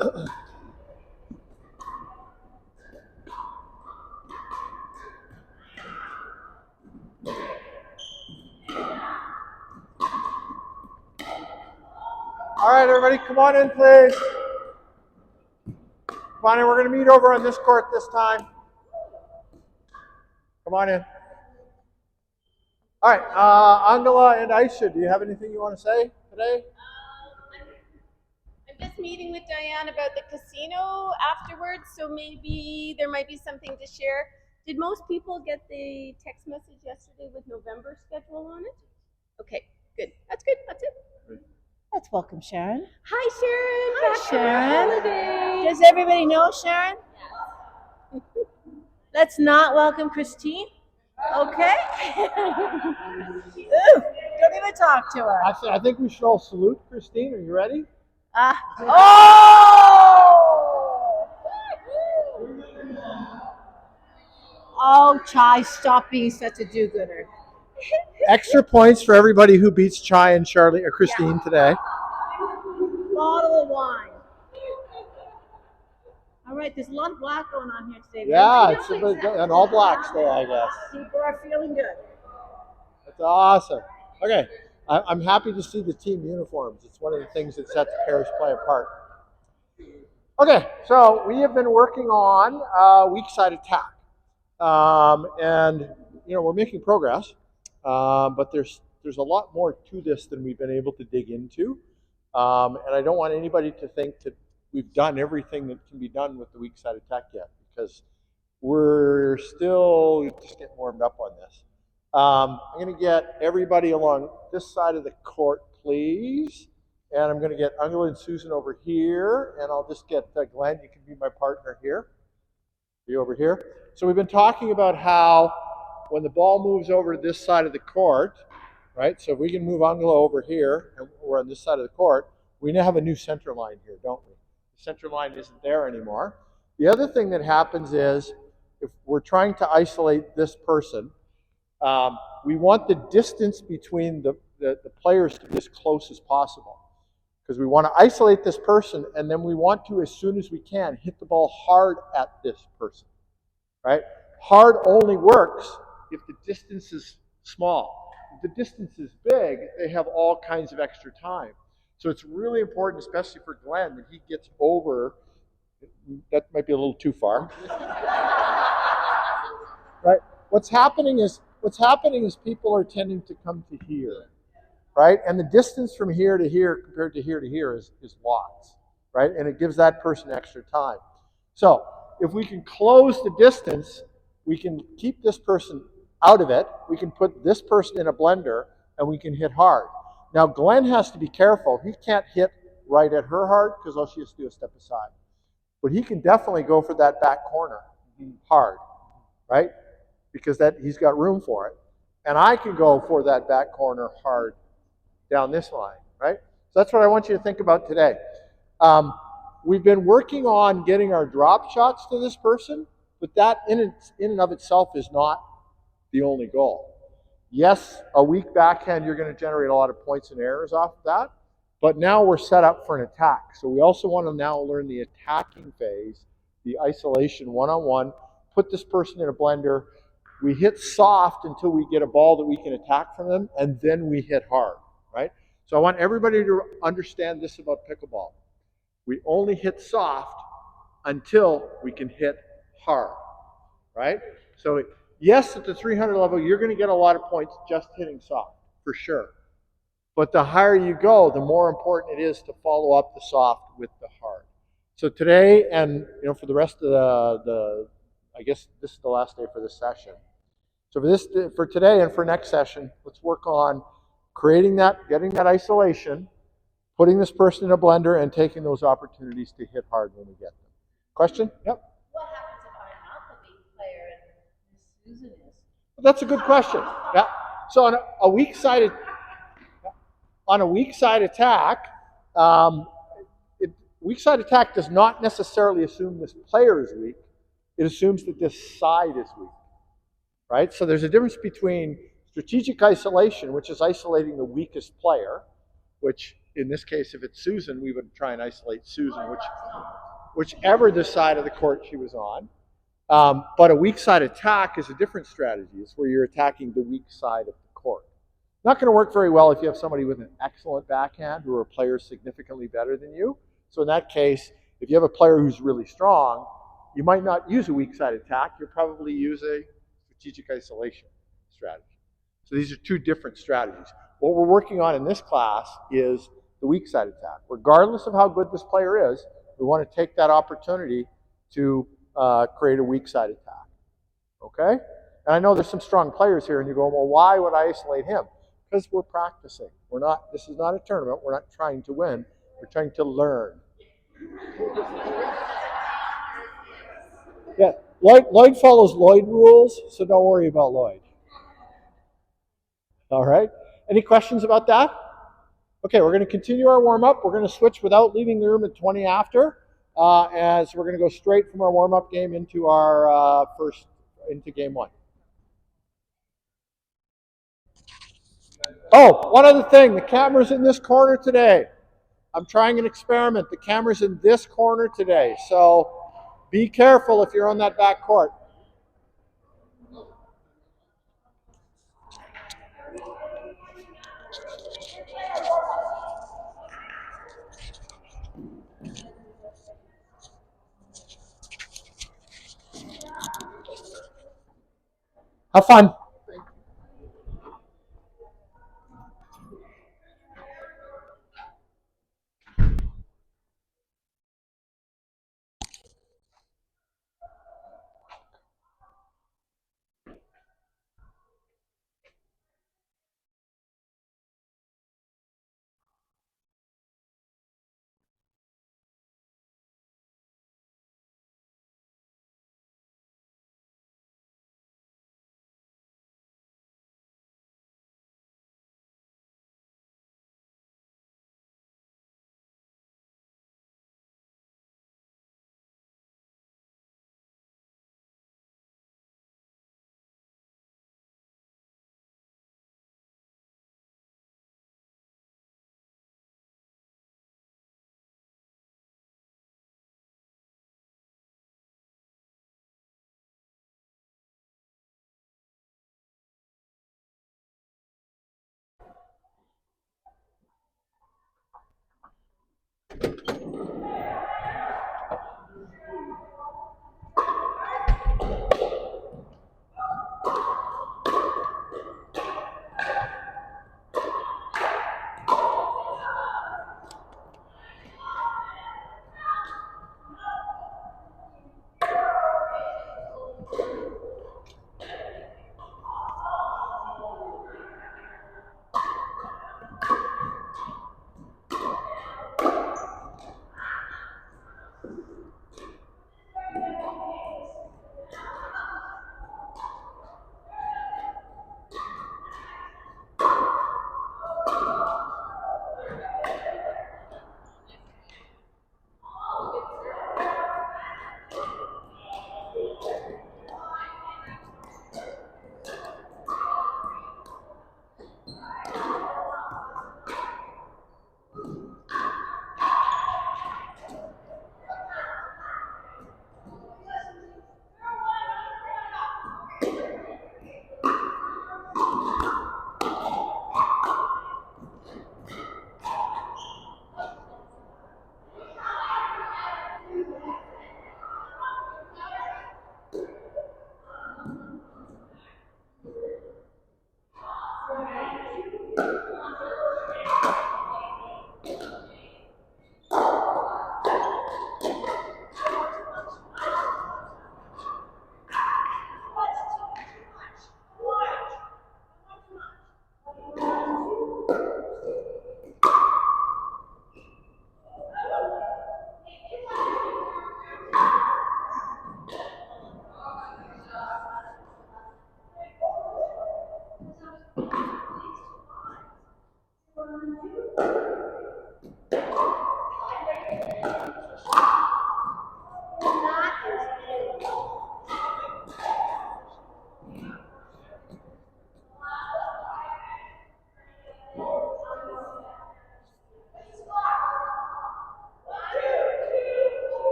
All right, everybody, come on in, please. Come on in. We're going to meet over on this court this time. Come on in. All right, Angela and Aisha, do you have anything you want to say today? I'm just meeting with Diane about the casino afterwards, so maybe there might be something to share. Did most people get the text message yesterday with November schedule on it? Okay, good. That's good. That's it. Let's welcome Sharon. Hi, Sharon. Hi, Sharon. Holiday. Does everybody know Sharon? Yes. Let's not welcome Christine. Okay. Ooh, don't even talk to her. Actually, I think we should all salute Christine. Are you ready? Oh! Oh, Chai, stop being such a do-gooder. Extra points for everybody who beats Chai and Charlie or Christine today. Bottle of wine. All right, there's a lot of black going on here today. Yeah, it's an all blacks day, I guess. People are feeling good. That's awesome. Okay, I'm happy to see the team uniforms. It's one of the things that sets parish play apart. Okay, so we have been working on weak side attack. And, you know, we're making progress, but there's a lot more to this than we've been able to dig into. And I don't want anybody to think that we've done everything that can be done with the weak side attack yet, because we're still just getting warmed up on this. I'm going to get everybody along this side of the court, please. And I'm going to get Angela and Susan over here. And I'll just get Glenn. You can be my partner here. Be over here. So we've been talking about how when the ball moves over to this side of the court, right? So if we can move Angela over here, and we're on this side of the court, we now have a new center line here, don't we? The center line isn't there anymore. The other thing that happens is if we're trying to isolate this person, we want the distance between the players to be as close as possible, because we want to isolate this person, and then we want to, as soon as we can, hit the ball hard at this person, right? Hard only works if the distance is small. If the distance is big, they have all kinds of extra time. So it's really important, especially for Glenn, that he gets over. That might be a little too far. Right? What's happening is people are tending to come to here, right? And the distance from here to here compared to here is lots, right? And it gives that person extra time. So if we can close the distance, we can keep this person out of it. We can put this person in a blender, and we can hit hard. Now, Glenn has to be careful. He can't hit right at her hard, because all she has to do is step aside. But he can definitely go for that back corner hard, right? Because he's got room for it. And I can go for that back corner hard down this line, right? So that's what I want you to think about today. We've been working on getting our drop shots to this person, but that in and of itself is not the only goal. Yes, a weak backhand, you're going to generate a lot of points and errors off of that, but now we're set up for an attack. So we also want to now learn the attacking phase, the isolation one-on-one, put this person in a blender. We hit soft until we get a ball that we can attack from them, and then we hit hard, right? So I want everybody to understand this about pickleball. We only hit soft until we can hit hard, right? So yes, at the 300 level, you're going to get a lot of points just hitting soft, for sure. But the higher you go, the more important it is to follow up the soft with the hard. So today, and for the rest of I guess this is the last day for this session. So for today and for next session, let's work on getting that isolation, putting this person in a blender, and taking those opportunities to hit hard when we get them. Question? Yep. What happens if I'm not the weak player and Susan is? Well, that's a good question. Yeah. So on a weak side attack, weak side attack does not necessarily assume this player is weak. It assumes that this side is weak, right? So there's a difference between strategic isolation, which is isolating the weakest player, which in this case, if it's Susan, we would try and isolate Susan, whichever the side of the court she was on. But a weak side attack is a different strategy. It's where you're attacking the weak side of the court. Not going to work very well if you have somebody with an excellent backhand or a player significantly better than you. So in that case, if you have a player who's really strong, you might not use a weak side attack. You'll probably use a strategic isolation strategy. So these are two different strategies. What we're working on in this class is the weak side attack. Regardless of how good this player is, we want to take that opportunity to create a weak side attack. Okay? And I know there's some strong players here, and you're going, well, why would I isolate him? Because we're practicing. This is not a tournament. We're not trying to win. We're trying to learn. Yeah, Lloyd follows Lloyd rules, so don't worry about Lloyd. All right? Any questions about that? Okay, we're going to continue our warm-up. We're going to switch without leaving the room at 20 after, as we're going to go straight from our warm-up game into our into game one. Oh, one other thing. The camera's in this corner today. I'm trying an experiment. The camera's in this corner today, so be careful if you're on that back court. Have fun.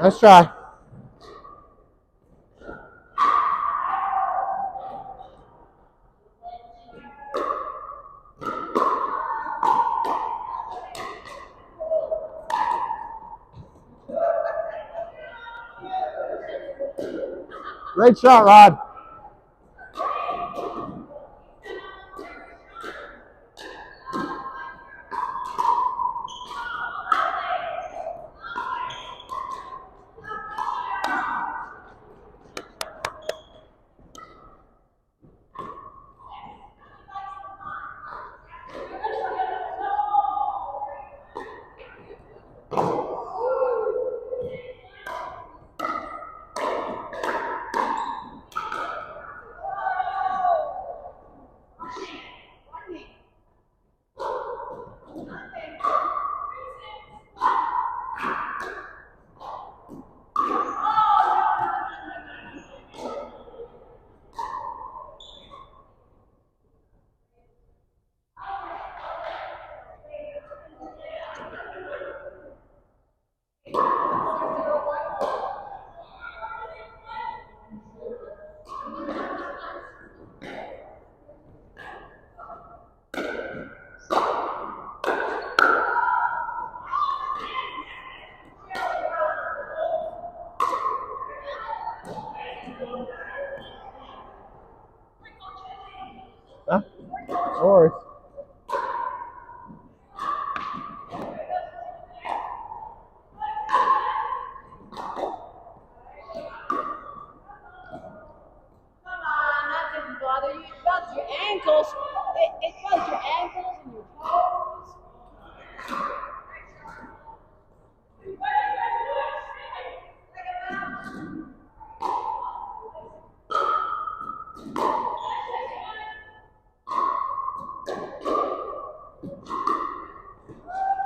Nice try. Great shot, Rod. Huh? No worries. That didn't bother you. It felt your ankles. It felt your ankles and your toes.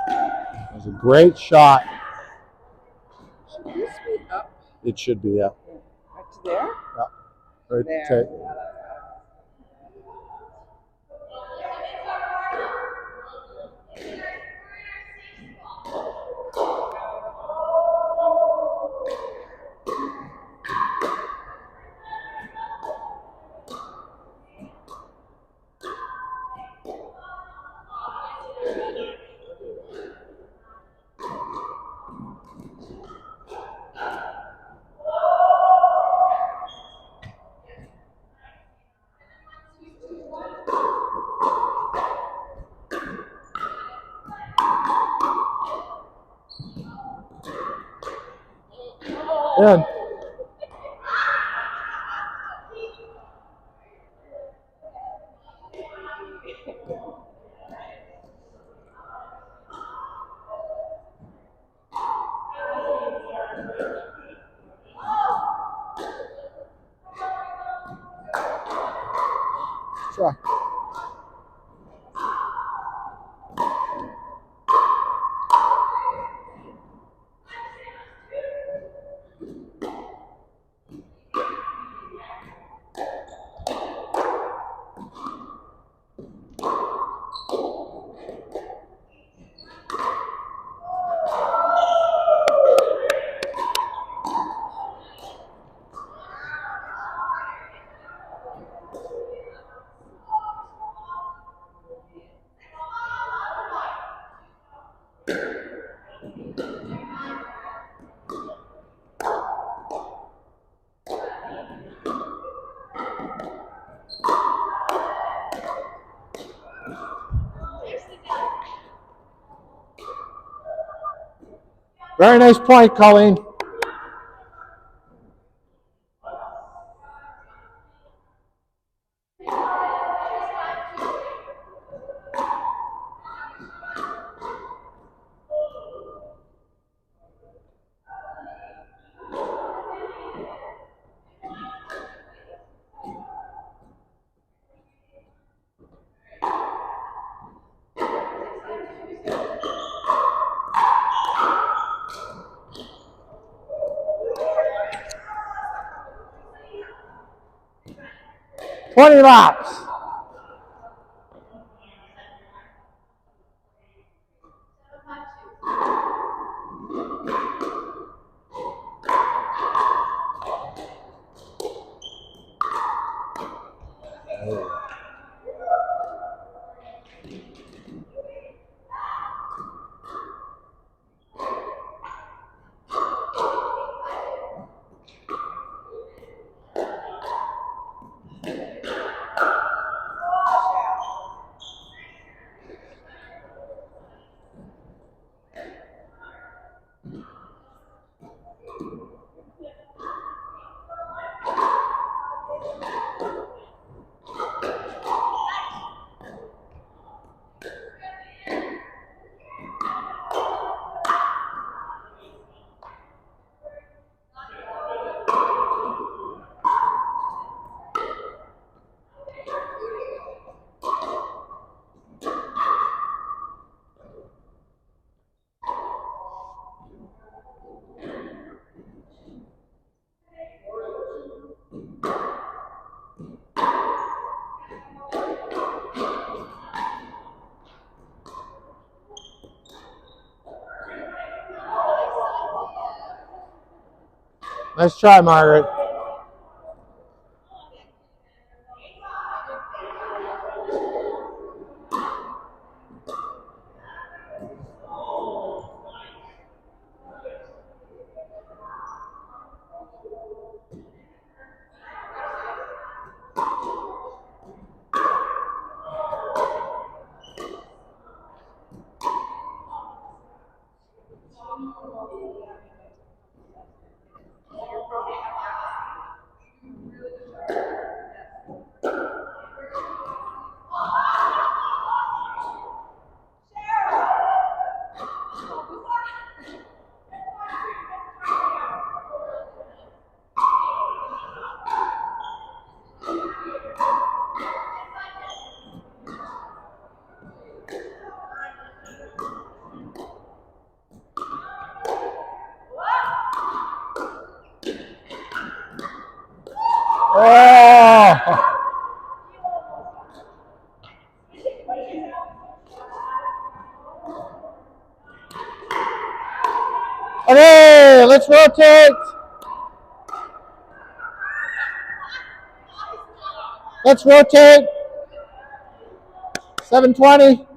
That was a great shot. Should this be up? It should be, yeah. Up to there? Yeah. Right There. tape. Yeah, that's In. Try. Very nice point, Colleen. $20 laps. Nice try, Margaret. Oh! Okay, let's rotate. Let's rotate. 720.